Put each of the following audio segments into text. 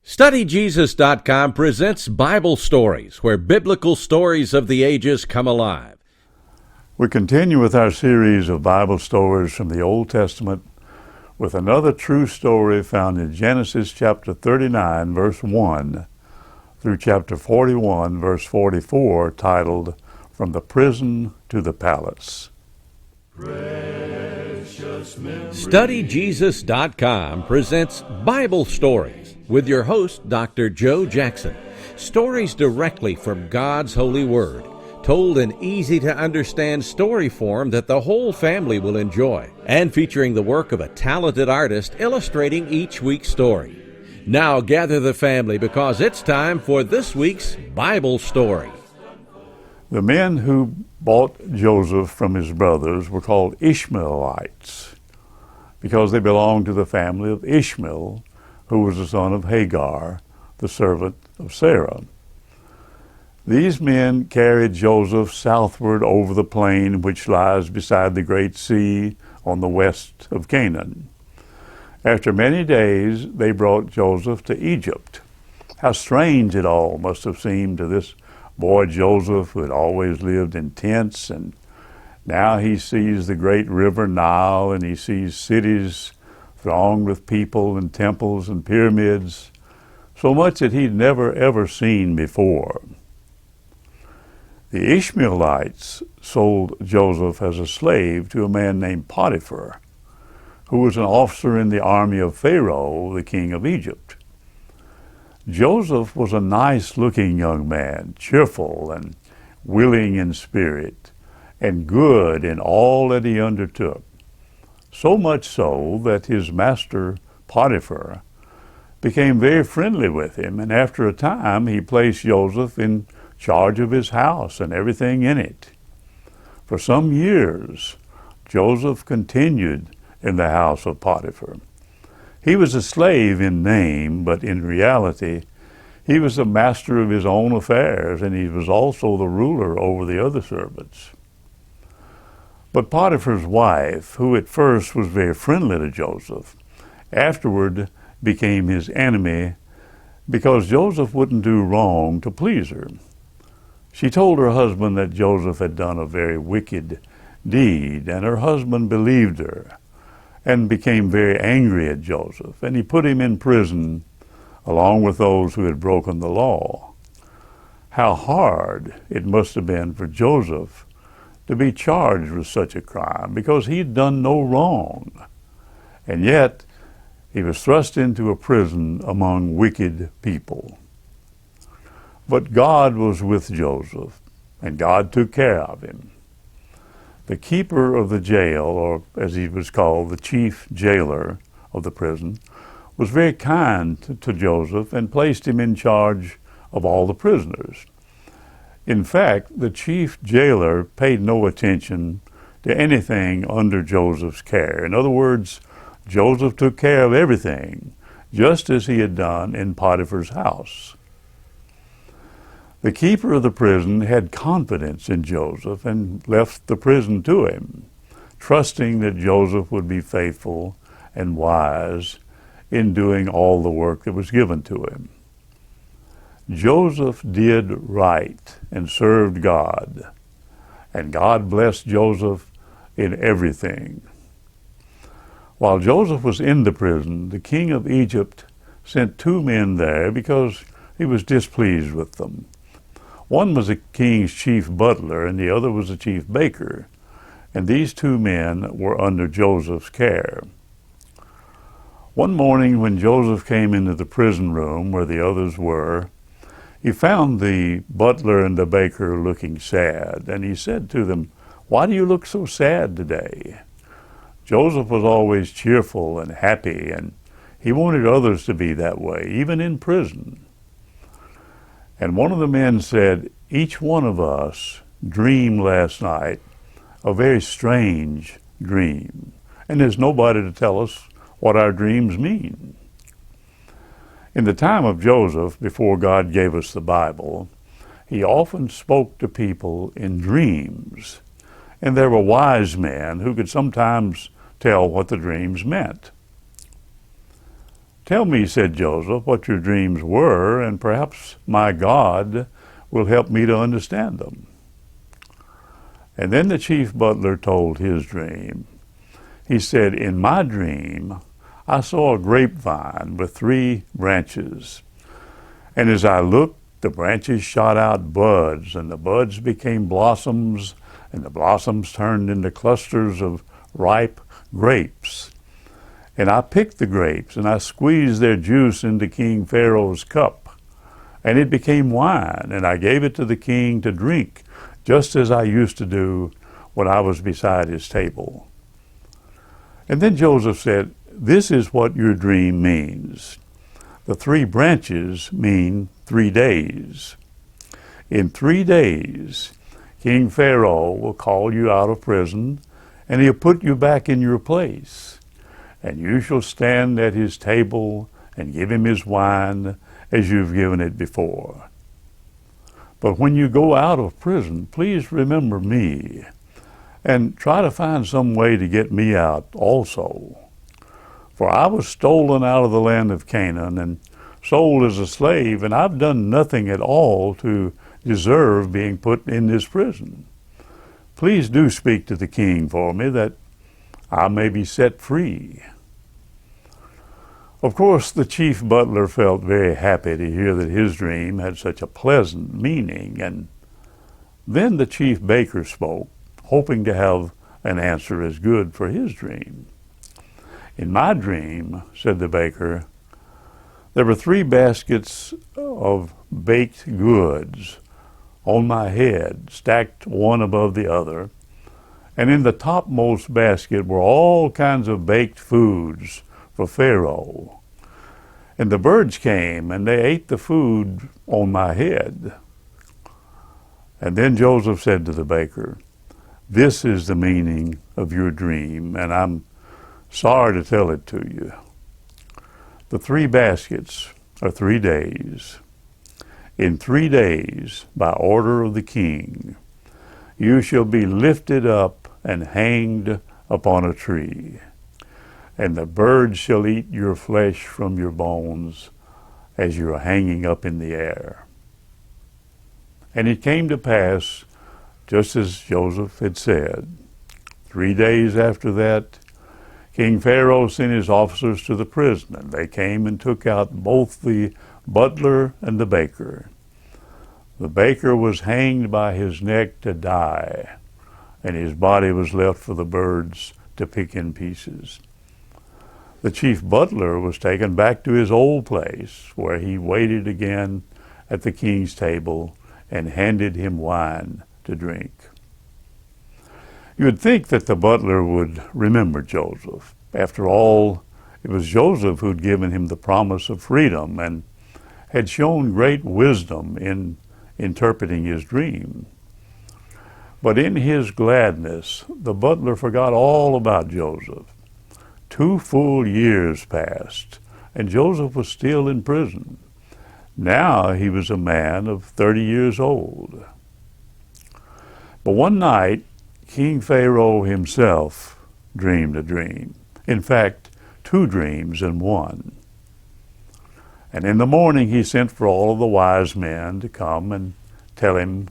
StudyJesus.com presents Bible Stories, where biblical stories of the ages come alive. We continue with our series of Bible stories from the Old Testament with another true story found in Genesis chapter 39, verse 1 through chapter 41, verse 44, titled, From the Prison to the Palace. StudyJesus.com presents Bible Stories with your host, Dr. Joe Jackson. Stories directly from God's holy word, told in easy-to-understand story form that the whole family will enjoy, and featuring the work of a talented artist illustrating each week's story. Now gather the family because it's time for this week's Bible story. The men who bought Joseph from his brothers were called Ishmaelites because they belonged to the family of Ishmael, who was the son of Hagar, the servant of Sarah. These men carried Joseph southward over the plain which lies beside the great sea on the west of Canaan. After many days, they brought Joseph to Egypt. How strange it all must have seemed to this boy Joseph, who had always lived in tents, and now he sees the great river Nile, and he sees cities thronged with people and temples and pyramids, so much that he'd never ever seen before. The Ishmaelites sold Joseph as a slave to a man named Potiphar, who was an officer in the army of Pharaoh, the king of Egypt. Joseph was a nice-looking young man, cheerful and willing in spirit, and good in all that he undertook. So much so that his master, Potiphar, became very friendly with him, and after a time he placed Joseph in charge of his house and everything in it. For some years, Joseph continued in the house of Potiphar. He was a slave in name, but in reality, he was the master of his own affairs, and he was also the ruler over the other servants. But Potiphar's wife, who at first was very friendly to Joseph, afterward became his enemy because Joseph wouldn't do wrong to please her. She told her husband that Joseph had done a very wicked deed, and her husband believed her and became very angry at Joseph, and he put him in prison along with those who had broken the law. How hard it must have been for Joseph to be charged with such a crime, because he'd done no wrong. And yet, he was thrust into a prison among wicked people. But God was with Joseph, and God took care of him. The keeper of the jail, or as he was called, the chief jailer of the prison, was very kind to Joseph and placed him in charge of all the prisoners. In fact, the chief jailer paid no attention to anything under Joseph's care. In other words, Joseph took care of everything, just as he had done in Potiphar's house. The keeper of the prison had confidence in Joseph and left the prison to him, trusting that Joseph would be faithful and wise in doing all the work that was given to him. Joseph did right and served God, and God blessed Joseph in everything. While Joseph was in the prison, the king of Egypt sent two men there because he was displeased with them. One was the king's chief butler, and the other was the chief baker, and these two men were under Joseph's care. One morning when Joseph came into the prison room where the others were, he found the butler and the baker looking sad, and he said to them, "Why do you look so sad today?" Joseph was always cheerful and happy, and he wanted others to be that way, even in prison. And one of the men said, "Each one of us dreamed last night a very strange dream, and there's nobody to tell us what our dreams mean." In the time of Joseph, before God gave us the Bible, he often spoke to people in dreams, and there were wise men who could sometimes tell what the dreams meant. "Tell me," said Joseph, "what your dreams were, and perhaps my God will help me to understand them." And then the chief butler told his dream. He said, "In my dream, I saw a grapevine with 3 branches. And as I looked, the branches shot out buds, and the buds became blossoms, and the blossoms turned into clusters of ripe grapes. And I picked the grapes, and I squeezed their juice into King Pharaoh's cup, and it became wine, and I gave it to the king to drink, just as I used to do when I was beside his table." And then Joseph said, "This is what your dream means. The 3 branches mean 3 days. In 3 days, King Pharaoh will call you out of prison, and he'll put you back in your place. And you shall stand at his table and give him his wine as you've given it before. But when you go out of prison, please remember me, and try to find some way to get me out also. For I was stolen out of the land of Canaan and sold as a slave, and I've done nothing at all to deserve being put in this prison. Please do speak to the king for me, that I may be set free." Of course, the chief butler felt very happy to hear that his dream had such a pleasant meaning, and then the chief baker spoke, hoping to have an answer as good for his dream. "In my dream," said the baker, "there were 3 baskets of baked goods on my head, stacked one above the other, and in the topmost basket were all kinds of baked foods for Pharaoh. And the birds came, and they ate the food on my head." And then Joseph said to the baker, "This is the meaning of your dream, and I'm sorry to tell it to you. The 3 baskets are 3 days. In 3 days, by order of the king, you shall be lifted up and hanged upon a tree, and the birds shall eat your flesh from your bones as you are hanging up in the air." And it came to pass, just as Joseph had said. 3 days after that, King Pharaoh sent his officers to the prison, and they came and took out both the butler and the baker. The baker was hanged by his neck to die, and his body was left for the birds to pick in pieces. The chief butler was taken back to his old place, where he waited again at the king's table and handed him wine to drink. You would think that the butler would remember Joseph. After all, it was Joseph who'd given him the promise of freedom and had shown great wisdom in interpreting his dream. But in his gladness, the butler forgot all about Joseph. 2 full years passed, and Joseph was still in prison. Now he was a man of 30 years old. But one night, King Pharaoh himself dreamed a dream. In fact, 2 dreams in one. And in the morning he sent for all of the wise men to come and tell him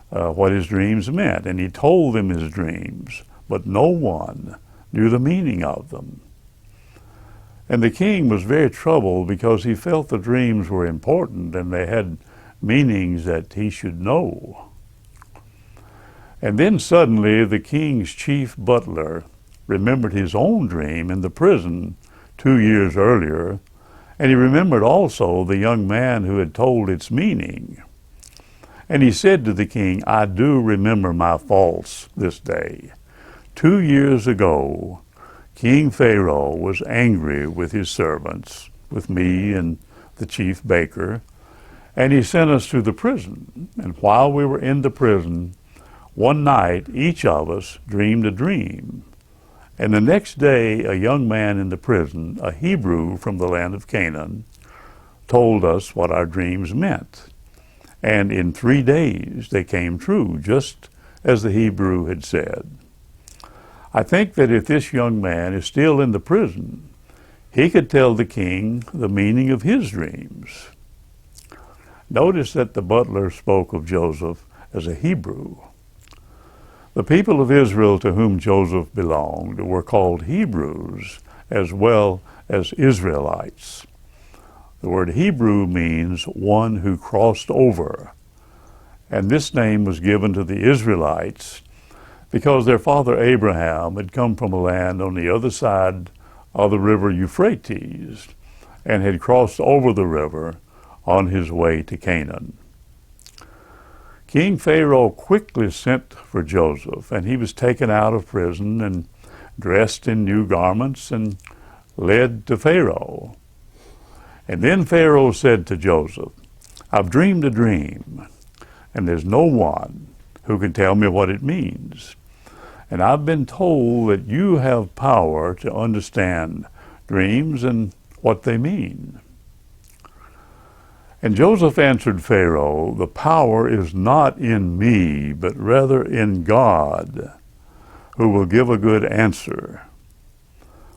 what his dreams meant. And he told them his dreams, but no one knew the meaning of them. And the king was very troubled because he felt the dreams were important and they had meanings that he should know. And then suddenly the king's chief butler remembered his own dream in the prison 2 years earlier, and he remembered also the young man who had told its meaning. And he said to the king, "I do remember my faults this day. 2 years ago, King Pharaoh was angry with his servants, with me and the chief baker, and he sent us to the prison. And while we were in the prison, one night each of us dreamed a dream. And the next day a young man in the prison, a Hebrew from the land of Canaan, told us what our dreams meant. And in 3 days they came true, just as the Hebrew had said. I think that if this young man is still in the prison, he could tell the king the meaning of his dreams. Notice that the butler spoke of Joseph as a Hebrew. The people of Israel to whom Joseph belonged were called Hebrews as well as Israelites. The word Hebrew means one who crossed over, and this name was given to the Israelites because their father Abraham had come from a land on the other side of the river Euphrates and had crossed over the river on his way to Canaan. King Pharaoh quickly sent for Joseph, and he was taken out of prison and dressed in new garments and led to Pharaoh. And then Pharaoh said to Joseph, "I've dreamed a dream, and there's no one who can tell me what it means. And I've been told that you have power to understand dreams and what they mean." And Joseph answered Pharaoh, "The power is not in me, but rather in God, who will give a good answer.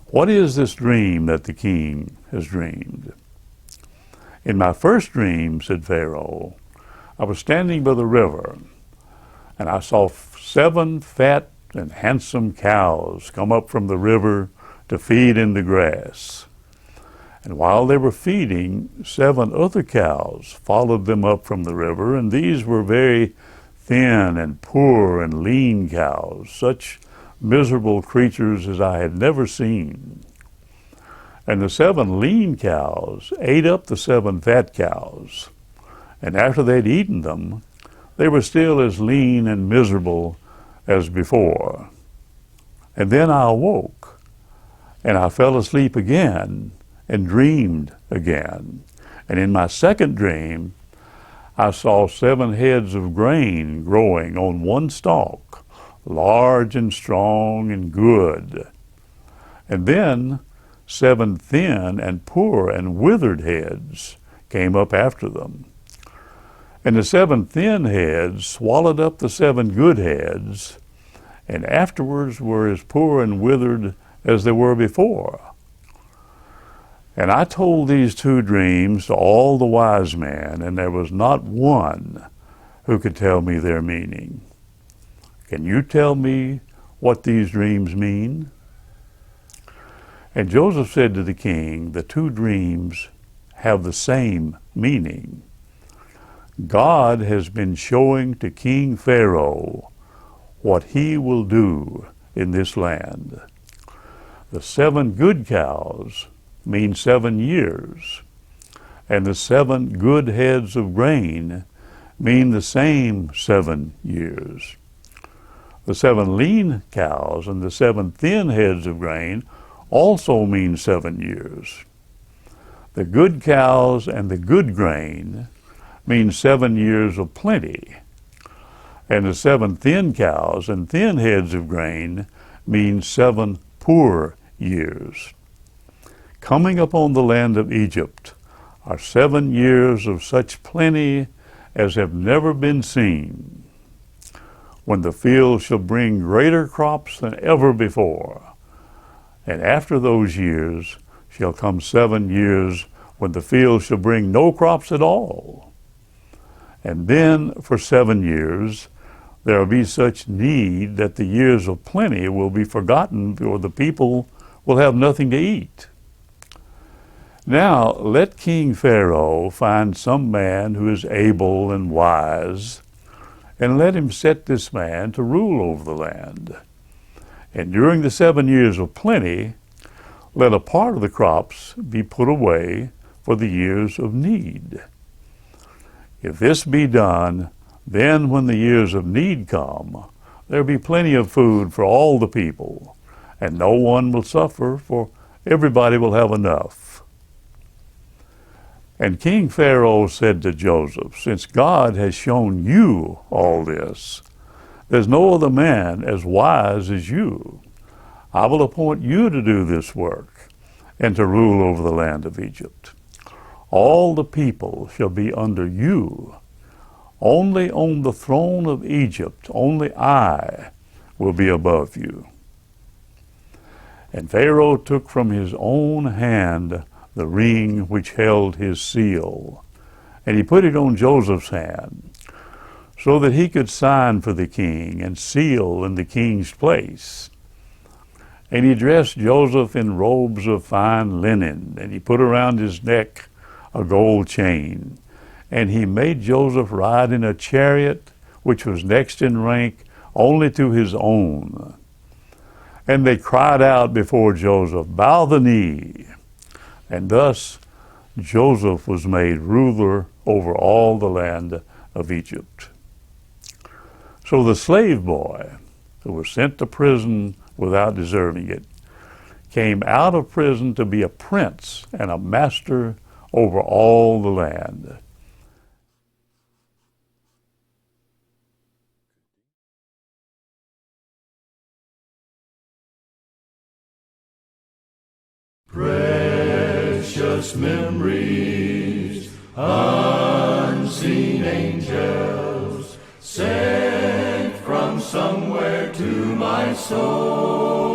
What is this dream that the king has dreamed?" "In my first dream," said Pharaoh, "I was standing by the river, and I saw 7 fat and handsome cows come up from the river to feed in the grass. And while they were feeding, 7 other cows followed them up from the river, and these were very thin and poor and lean cows, such miserable creatures as I had never seen. And the 7 lean cows ate up the 7 fat cows, and after they'd eaten them, they were still as lean and miserable as before. And then I awoke, and I fell asleep again, and dreamed again. And in my second dream, I saw 7 heads of grain growing on one stalk, large and strong and good. And then 7 thin and poor and withered heads came up after them. And the 7 thin heads swallowed up the 7 good heads, and afterwards were as poor and withered as they were before. And I told these 2 dreams to all the wise men, and there was not one who could tell me their meaning. Can you tell me what these dreams mean?" And Joseph said to the king, "The 2 dreams have the same meaning. God has been showing to King Pharaoh what he will do in this land. The 7 good cows mean 7 years, and the 7 good heads of grain mean the same 7 years. The 7 lean cows and the 7 thin heads of grain also mean 7 years. The good cows and the good grain mean 7 years of plenty, and the 7 thin cows and thin heads of grain mean 7 poor years. Coming upon the land of Egypt are 7 years of such plenty as have never been seen, when the field shall bring greater crops than ever before. And after those years shall come 7 years when the field shall bring no crops at all. And then for 7 years there will be such need that the years of plenty will be forgotten, for the people will have nothing to eat. Now let King Pharaoh find some man who is able and wise, and let him set this man to rule over the land. And during the 7 years of plenty, let a part of the crops be put away for the years of need. If this be done, then when the years of need come, there will be plenty of food for all the people, and no one will suffer, for everybody will have enough." And King Pharaoh said to Joseph, "Since God has shown you all this, there's no other man as wise as you. I will appoint you to do this work and to rule over the land of Egypt. All the people shall be under you. Only on the throne of Egypt, only I will be above you." And Pharaoh took from his own hand the ring which held his seal, and he put it on Joseph's hand, so that he could sign for the king and seal in the king's place. And he dressed Joseph in robes of fine linen, and he put around his neck a gold chain. And he made Joseph ride in a chariot which was next in rank only to his own. And they cried out before Joseph, "Bow the knee." And thus Joseph was made ruler over all the land of Egypt. So the slave boy, who was sent to prison without deserving it, came out of prison to be a prince and a master over all the land. Precious memories, unseen angels, sent from somewhere to my soul.